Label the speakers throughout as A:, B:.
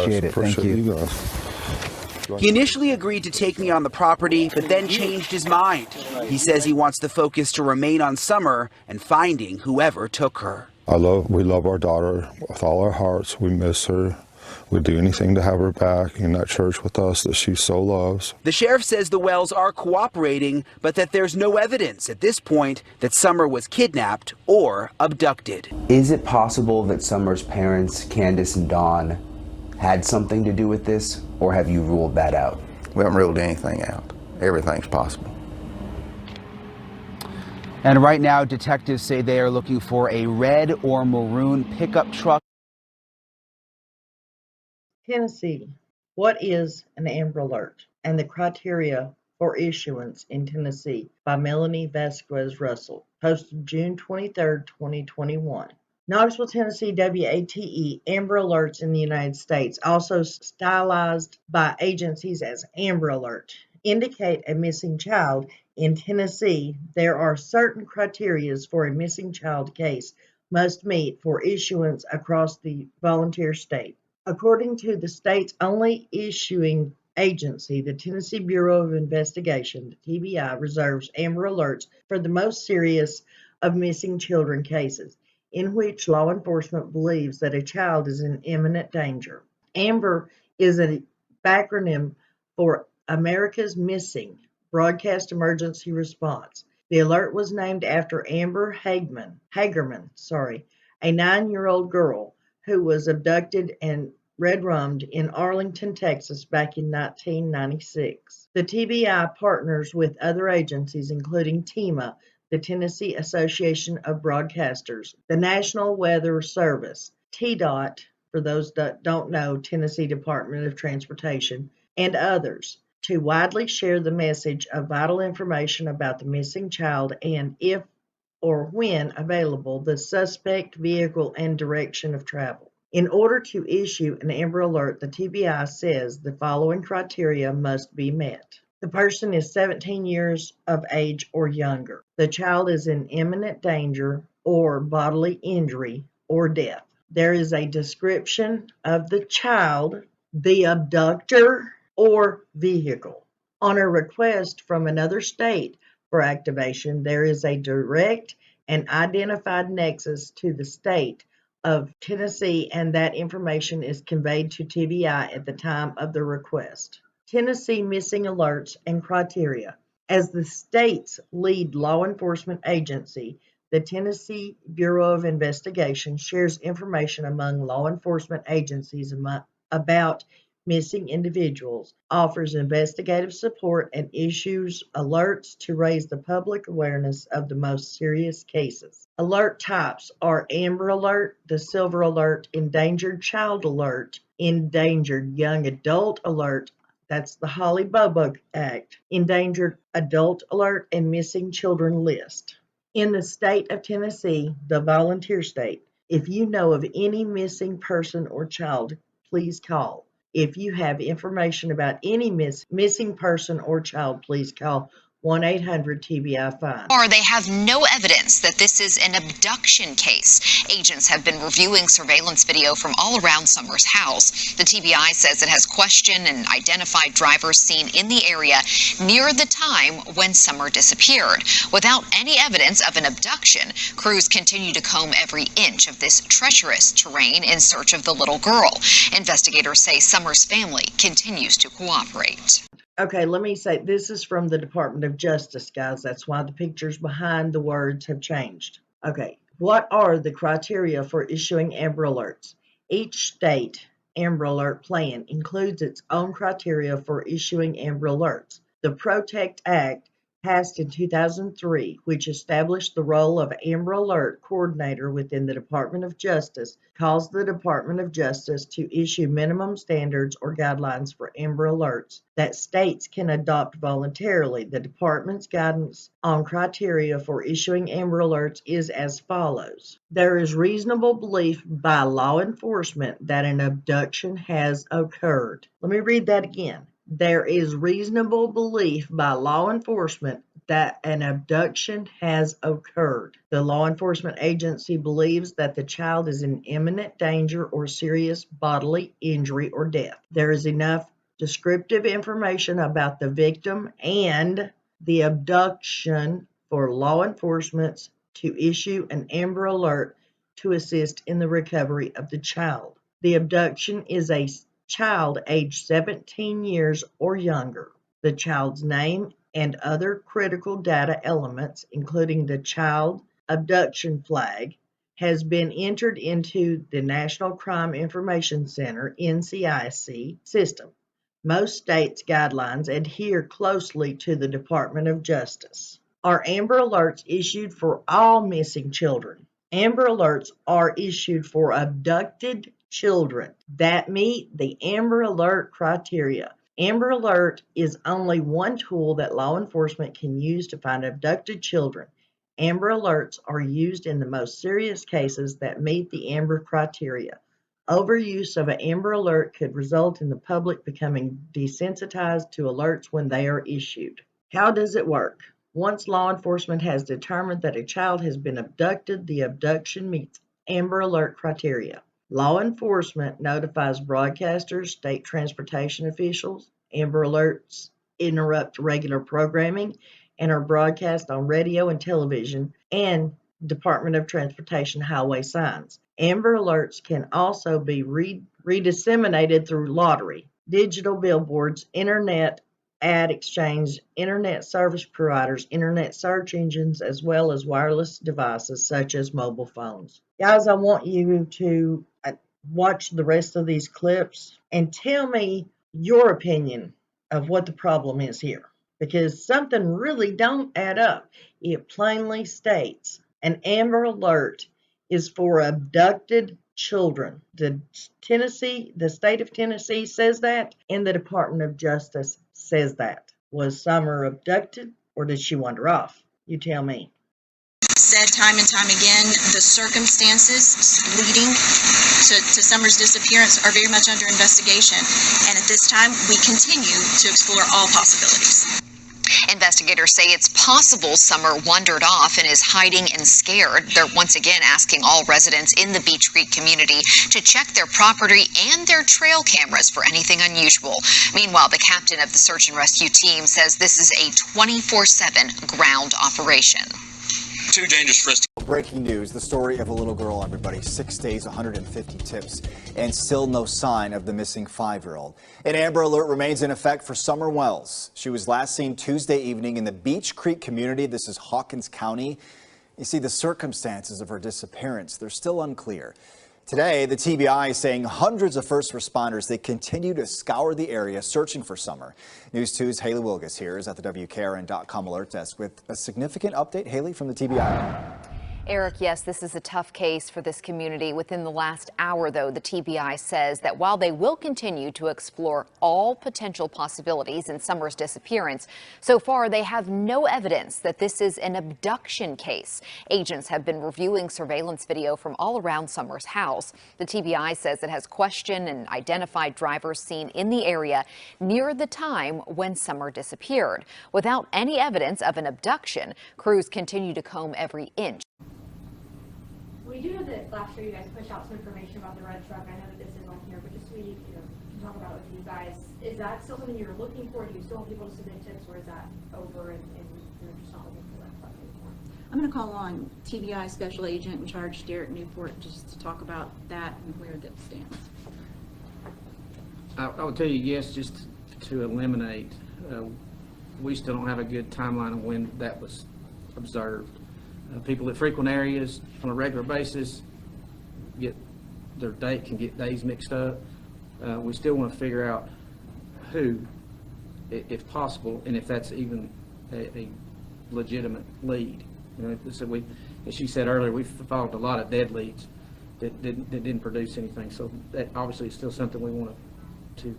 A: Appreciate it. Thank you.
B: You guys.
C: He initially agreed to take me on the property, but then changed his mind. He says he wants the focus to remain on Summer and finding whoever took her.
B: We love our daughter with all our hearts. We miss her. We'd do anything to have her back in that church with us that she so loves.
C: The sheriff says the Wells are cooperating, but that there's no evidence at this point that Summer was kidnapped or abducted.
D: Is it possible that Summer's parents, Candace and Dawn, had something to do with this, or have you ruled that out?
E: We haven't ruled anything out. Everything's possible.
A: And right now, detectives say they are looking for a red or maroon pickup truck.
F: Tennessee. What is an Amber Alert and the criteria for issuance in Tennessee by Melanie Vasquez Russell, posted June 23, 2021. Knoxville, Tennessee, WATE, Amber Alerts in the United States, also stylized by agencies as Amber Alert, indicate a missing child. In Tennessee, there are certain criteria for a missing child case must meet for issuance across the volunteer state. According to the state's only issuing agency, the Tennessee Bureau of Investigation, the TBI, reserves Amber Alerts for the most serious of missing children cases, in which law enforcement believes that a child is in imminent danger. Amber is an acronym for America's Missing Broadcast Emergency Response. The alert was named after Amber Hagerman, a 9-year-old girl who was abducted and red-rummed in Arlington, Texas back in 1996. The TBI partners with other agencies, including TEMA, the Tennessee Association of Broadcasters, the National Weather Service, TDOT, for those that don't know, Tennessee Department of Transportation, and others, to widely share the message of vital information about the missing child and, if or when available, the suspect, vehicle, and direction of travel. In order to issue an Amber Alert, the TBI says the following criteria must be met. The person is 17 years of age or younger. The child is in imminent danger or bodily injury or death. There is a description of the child, the abductor, or vehicle. On a request from another state for activation, there is a direct and identified nexus to the state of Tennessee, and that information is conveyed to TBI at the time of the request. Tennessee missing alerts and criteria. As the state's lead law enforcement agency, the Tennessee Bureau of Investigation shares information among law enforcement agencies about missing individuals, offers investigative support, and issues alerts to raise the public awareness of the most serious cases. Alert types are Amber Alert, the Silver Alert, Endangered Child Alert, Endangered Young Adult Alert, that's the Holly Bobo Act, Endangered Adult Alert, and Missing Children List. In the state of Tennessee, the volunteer state, if you know of any missing person or child, please call. If you have information about any missing person or child, please call 1-800-TBI-FIND.
G: Or they have no evidence that this is an abduction case. Agents have been reviewing surveillance video from all around Summer's house. The TBI says it has questioned and identified drivers seen in the area near the time when Summer disappeared. Without any evidence of an abduction, crews continue to comb every inch of this treacherous terrain in search of the little girl. Investigators say Summer's family continues to cooperate.
F: Okay, let me say, this is from the Department of Justice, guys. That's why the pictures behind the words have changed. Okay, what are the criteria for issuing Amber Alerts? Each state Amber Alert plan includes its own criteria for issuing Amber Alerts. The PROTECT Act, passed in 2003, which established the role of Amber Alert coordinator within the Department of Justice, calls the Department of Justice to issue minimum standards or guidelines for Amber Alerts that states can adopt voluntarily. The department's guidance on criteria for issuing Amber Alerts is as follows. There is reasonable belief by law enforcement that an abduction has occurred. Let me read that again. There is reasonable belief by law enforcement that an abduction has occurred. The law enforcement agency believes that the child is in imminent danger or serious bodily injury or death. There is enough descriptive information about the victim and the abduction for law enforcement to issue an Amber Alert to assist in the recovery of the child. The abduction is a child aged 17 years or younger. The child's name and other critical data elements, including the child abduction flag, has been entered into the National Crime Information Center (NCIC) system. Most states' guidelines adhere closely to the Department of Justice. Are Amber Alerts issued for all missing children? Amber Alerts are issued for abducted children that meet the Amber Alert criteria. Amber Alert is only one tool that law enforcement can use to find abducted children. Amber Alerts are used in the most serious cases that meet the Amber criteria. Overuse of an Amber Alert could result in the public becoming desensitized to alerts when they are issued. How does it work? Once law enforcement has determined that a child has been abducted, the abduction meets Amber Alert criteria. Law enforcement notifies broadcasters, state transportation officials. Amber Alerts interrupt regular programming and are broadcast on radio and television and Department of Transportation highway signs. Amber Alerts can also be redisseminated through lottery, digital billboards, internet ad exchange, internet service providers, internet search engines, as well as wireless devices such as mobile phones. Guys, I want you to watch the rest of these clips and tell me your opinion of what the problem is here, because something really don't add up. It plainly states an Amber Alert is for abducted children. The state of Tennessee says that, and the Department of Justice says that. Was Summer abducted, or did she wander off? You tell me.
H: Said time and time again, the circumstances leading to Summer's disappearance are very much under investigation, and at this time we continue to explore all possibilities.
G: Investigators say it's possible Summer wandered off and is hiding and scared. They're once again asking all residents in the Beach Creek community to check their property and their trail cameras for anything unusual. Meanwhile, the captain of the search and rescue team says this is a 24/7 ground operation.
I: Too dangerous for us to...
J: Breaking news, the story of a little girl, everybody. 6 days, 150 tips, and still no sign of the missing 5-year-old. An Amber Alert remains in effect for Summer Wells. She was last seen Tuesday evening in the Beach Creek community. This is Hawkins County. You see, the circumstances of her disappearance, they're still unclear. Today, the TBI is saying hundreds of first responders, they continue to scour the area searching for Summer. News 2's Haley Wilgus here is at the WKRN.com alert desk with a significant update. Haley from the TBI.
K: Eric, yes, this is a tough case for this community. Within the last hour, though, the TBI says that while they will continue to explore all potential possibilities in Summer's disappearance, so far they have no evidence that this is an abduction case. Agents have been reviewing surveillance video from all around Summer's house. The TBI says it has questioned and identified drivers seen in the area near the time when Summer disappeared. Without any evidence of an abduction, crews continue to comb every inch.
L: We do know that last year you guys pushed out some information about the red truck. I know that this is on here, but just so we can talk about it with you guys. Is that still something you're looking for? Do you still want people to submit tips, or is that over and you're just not looking for that truck anymore?
M: I'm going to call on TBI Special Agent in charge, Derek Newport, just to talk about that and where that stands.
N: I would tell you yes, just to eliminate. We still don't have a good timeline of when that was observed. People that frequent areas on a regular basis can get days mixed up. We still want to figure out who, if possible, and if that's even a legitimate lead. You know, so as she said earlier, we've followed a lot of dead leads that didn't produce anything. So that obviously is still something we want to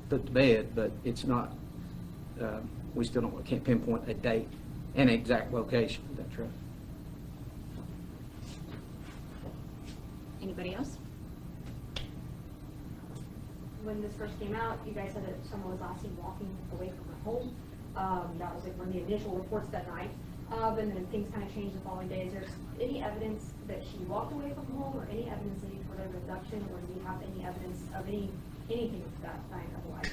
N: put to bed, but it's not. We still can't pinpoint a date and an exact location of that truck.
M: Anybody else?
L: When this first came out, you guys said that someone was last seen walking away from her home. That was like from the initial reports that night. And then things kind of changed the following days. There's any evidence that she walked away from home, or any evidence leading toward an abduction, or do you have any evidence of anything of that kind otherwise?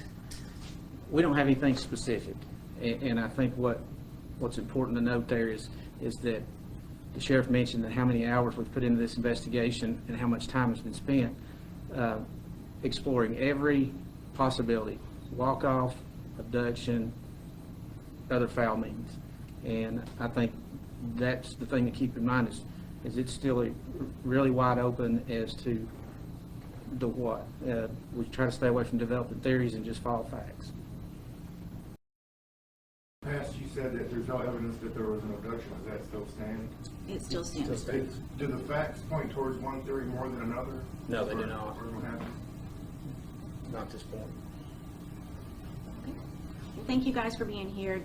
N: We don't have anything specific, and I think what's important to note there is that the sheriff mentioned that how many hours we've put into this investigation and how much time has been spent exploring every possibility: walk-off, abduction, other foul means. And I think that's the thing to keep in mind is it's still really wide open as to the what. We try to stay away from developing theories and just follow facts.
O: In the past, you said that there's no evidence that there was an abduction. Does that still stand?
M: It still stands.
O: Do the facts point towards one theory more than another?
N: No, they do not.
O: What happened?
N: Not at this point.
M: Well, thank you guys for being here.